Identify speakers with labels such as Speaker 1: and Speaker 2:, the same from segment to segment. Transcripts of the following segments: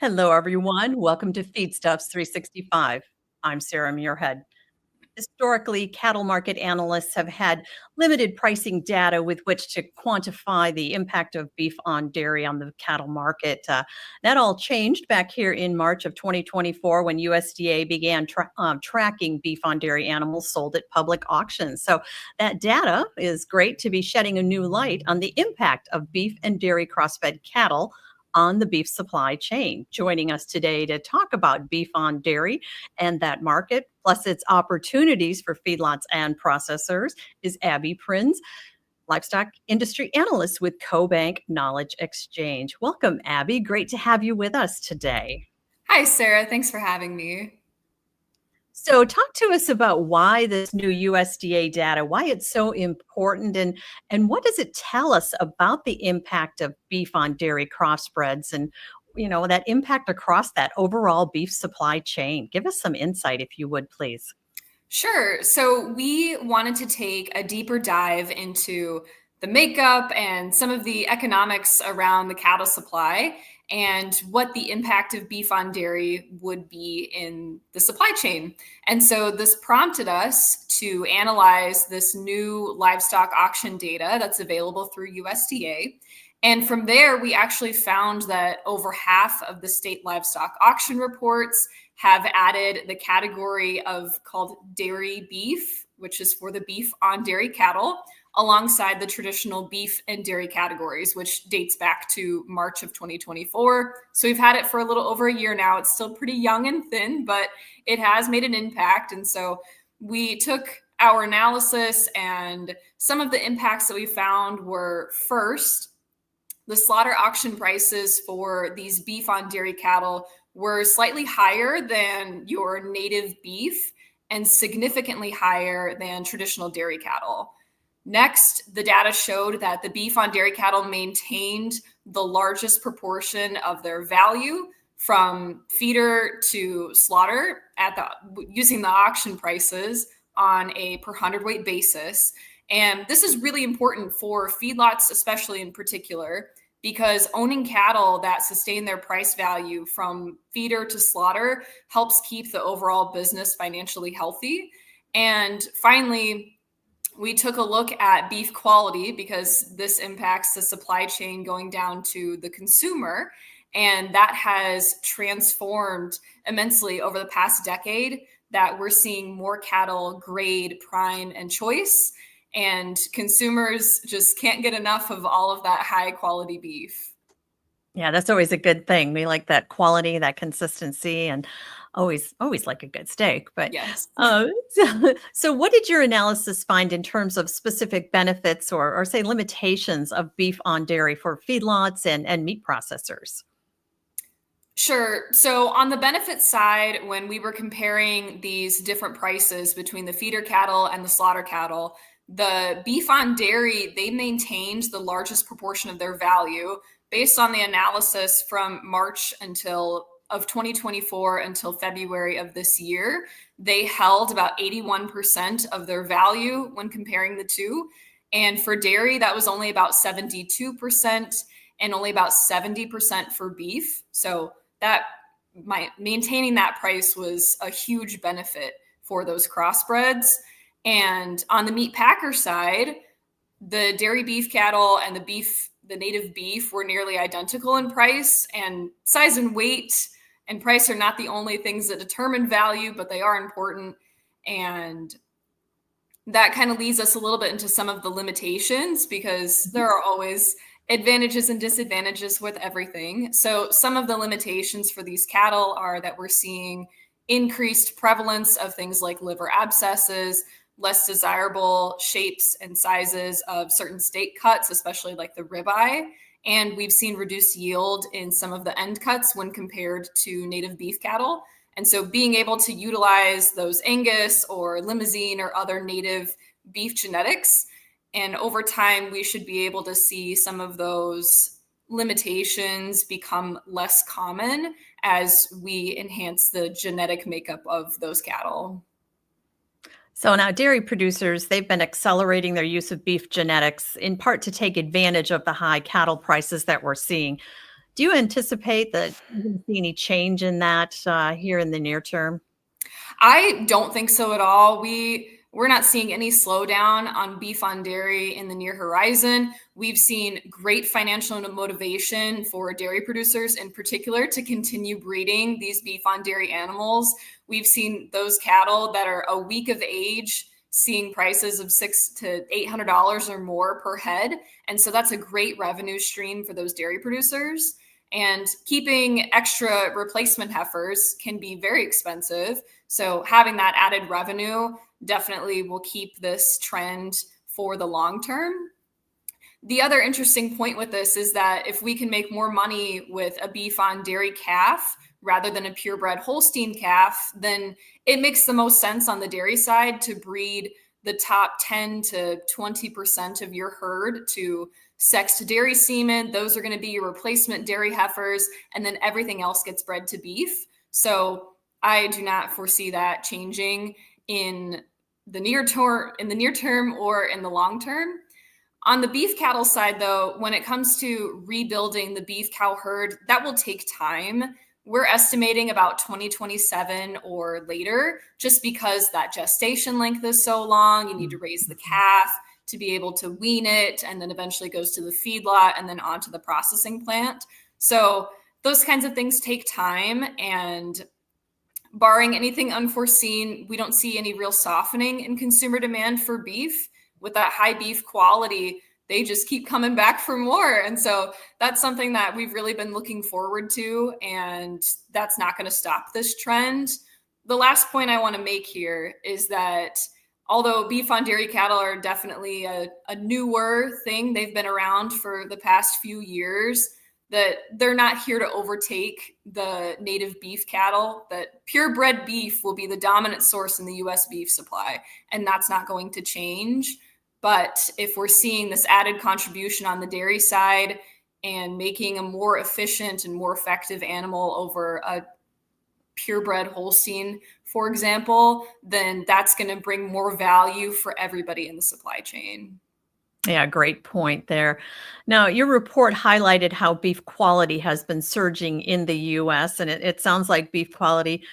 Speaker 1: Hello, everyone. Welcome to Feedstuffs 365. I'm Sarah Muirhead. Historically, cattle market analysts have had limited pricing data with which to quantify the impact of beef on dairy on the cattle market. That all changed back here in March of 2024 when USDA began tracking beef on dairy animals sold at public auctions. So that data is great to be shedding a new light on the impact of beef and dairy crossfed cattle on the beef supply chain. Joining us today to talk about beef on dairy and that market, plus its opportunities for feedlots and processors, is Abbi Prins, livestock industry analyst with CoBank Knowledge Exchange. Welcome, Abbi. Great to have you with us today.
Speaker 2: Hi, Sarah. Thanks for having me.
Speaker 1: So talk to us about why this new USDA data, why it's so important, and what does it tell us about the impact of beef on dairy crossbreds and that impact across that overall beef supply chain. Give us some insight if you would, please.
Speaker 2: Sure. So we wanted to take a deeper dive into the makeup and some of the economics around the cattle supply and what the impact of beef on dairy would be in the supply chain. And so this prompted us to analyze this new livestock auction data that's available through USDA. And from there, we actually found that over half of the state livestock auction reports have added the category of called dairy beef, which is for the beef on dairy cattle, alongside the traditional beef and dairy categories, which dates back to March of 2024. So we've had it for a little over a year now. It's still pretty young and thin, but it has made an impact. And so we took our analysis, and some of the impacts that we found were, first, the slaughter auction prices for these beef on dairy cattle were slightly higher than your native beef and significantly higher than traditional dairy cattle. Next, the data showed that the beef on dairy cattle maintained the largest proportion of their value from feeder to slaughter using the auction prices on a per hundredweight basis. And this is really important for feedlots, especially in particular, because owning cattle that sustain their price value from feeder to slaughter helps keep the overall business financially healthy. And finally, we took a look at beef quality because this impacts the supply chain going down to the consumer. And that has transformed immensely over the past decade, that we're seeing more cattle grade prime and choice. And consumers just can't get enough of all of that high quality beef.
Speaker 1: Yeah, that's always a good thing. We like that quality, that consistency, and always like a good steak. But
Speaker 2: yes.
Speaker 1: So what did your analysis find in terms of specific benefits or say limitations of beef on dairy for feedlots and meat processors?
Speaker 2: Sure. So on the benefit side, when we were comparing these different prices between the feeder cattle and the slaughter cattle, the beef on dairy, they maintained the largest proportion of their value based on the analysis from March of 2024 until February of this year. They held about 81% of their value when comparing the two. And for dairy, that was only about 72% and only about 70% for beef. So maintaining that price was a huge benefit for those crossbreds. And on the meat packer side, the dairy beef cattle and the native beef were nearly identical in price, and size and weight and price are not the only things that determine value, but they are important. And that kind of leads us a little bit into some of the limitations, because there are always advantages and disadvantages with everything. So some of the limitations for these cattle are that we're seeing increased prevalence of things like liver abscesses, less desirable shapes and sizes of certain steak cuts, especially like the ribeye. And we've seen reduced yield in some of the end cuts when compared to native beef cattle. And so being able to utilize those Angus or Limousin or other native beef genetics, and over time, we should be able to see some of those limitations become less common as we enhance the genetic makeup of those cattle.
Speaker 1: So now dairy producers, they've been accelerating their use of beef genetics in part to take advantage of the high cattle prices that we're seeing. Do you anticipate that you're going to see any change in that here in the near term?
Speaker 2: I don't think so at all. We're not seeing any slowdown on beef on dairy in the near horizon. We've seen great financial motivation for dairy producers in particular to continue breeding these beef on dairy animals. We've seen those cattle that are a week of age seeing prices of $600 to $800 or more per head. And so that's a great revenue stream for those dairy producers. And keeping extra replacement heifers can be very expensive. So having that added revenue definitely will keep this trend for the long term. The other interesting point with this is that if we can make more money with a beef on dairy calf rather than a purebred Holstein calf, then it makes the most sense on the dairy side to breed the top 10 to 20% of your herd to sexed dairy semen. Those are going to be your replacement dairy heifers, and then everything else gets bred to beef. So I do not foresee that changing in the near term or in the long term. On the beef cattle side, though, when it comes to rebuilding the beef cow herd, that will take time. We're estimating about 2027 or later, just because that gestation length is so long. You need to raise the calf to be able to wean it, and then eventually goes to the feedlot and then onto the processing plant. So those kinds of things take time, and barring anything unforeseen, we don't see any real softening in consumer demand for beef. With that high beef quality, they just keep coming back for more. And so that's something that we've really been looking forward to, and that's not going to stop this trend. The last point I want to make here is that although beef on dairy cattle are definitely a newer thing, they've been around for the past few years, that they're not here to overtake the native beef cattle, that purebred beef will be the dominant source in the US beef supply, and that's not going to change. But if we're seeing this added contribution on the dairy side and making a more efficient and more effective animal over a purebred Holstein, for example, then that's going to bring more value for everybody in the supply chain.
Speaker 1: Yeah, great point there. Now, your report highlighted how beef quality has been surging in the US, and it sounds like beef quality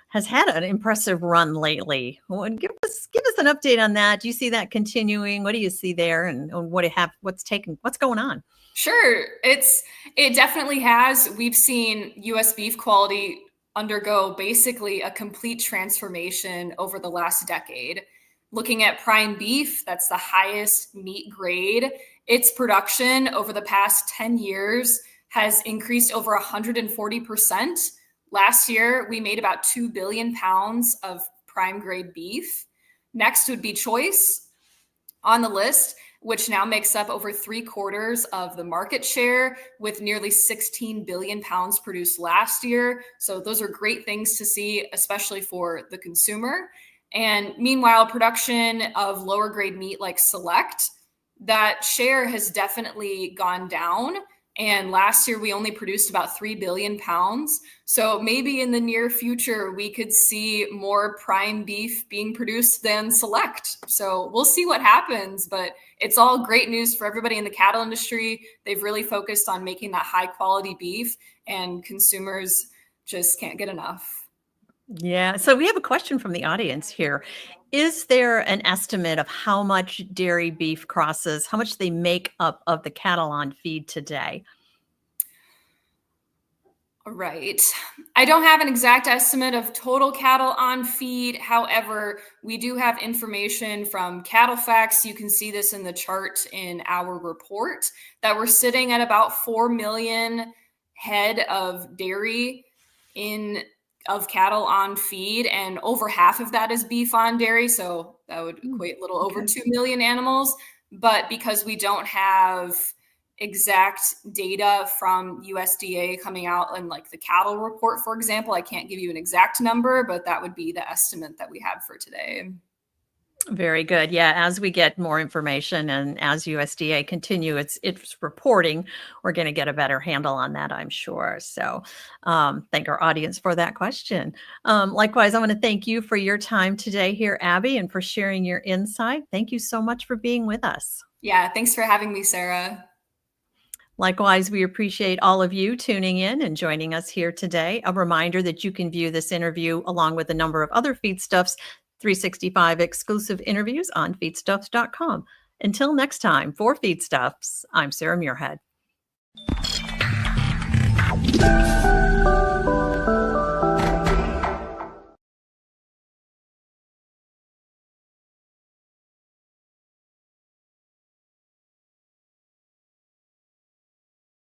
Speaker 1: has had an impressive run lately. Well, give us an update on that. Do you see that continuing? What do you see there, and what's going on?
Speaker 2: Sure, it definitely has. We've seen US beef quality undergo basically a complete transformation over the last decade. Looking at prime beef, that's the highest meat grade. Its production over the past 10 years has increased over 140%. Last year, we made about 2 billion pounds of prime grade beef. Next would be choice on the list, which now makes up over 3/4 of the market share, with nearly 16 billion pounds produced last year. So those are great things to see, especially for the consumer. And meanwhile, production of lower grade meat like select, that share has definitely gone down. And last year, we only produced about 3 billion pounds. So maybe in the near future, we could see more prime beef being produced than select. So we'll see what happens, but it's all great news for everybody in the cattle industry. They've really focused on making that high quality beef, and consumers just can't get enough.
Speaker 1: Yeah. So we have a question from the audience here. Is there an estimate of how much dairy beef crosses, how much they make up of the cattle on feed today?
Speaker 2: Right. I don't have an exact estimate of total cattle on feed. However, we do have information from Cattle Facts. You can see this in the chart in our report, that we're sitting at about 4 million head of dairy of cattle on feed, and over half of that is beef on dairy. So that would equate a little over 2 million animals. But because we don't have exact data from USDA coming out in like the cattle report, for example, I can't give you an exact number, but that would be the estimate that we have for today.
Speaker 1: Very good. Yeah, as we get more information and as USDA continue its reporting, we're going to get a better handle on that, I'm sure. So thank our audience for that question. Likewise, I want to thank you for your time today here, Abbi, and for sharing your insight. Thank you so much for being with us.
Speaker 2: Yeah, thanks for having me, Sarah.
Speaker 1: Likewise, we appreciate all of you tuning in and joining us here today. A reminder that you can view this interview along with a number of other Feedstuffs 365 exclusive interviews on feedstuffs.com. Until next time, for Feedstuffs, I'm Sarah Muirhead.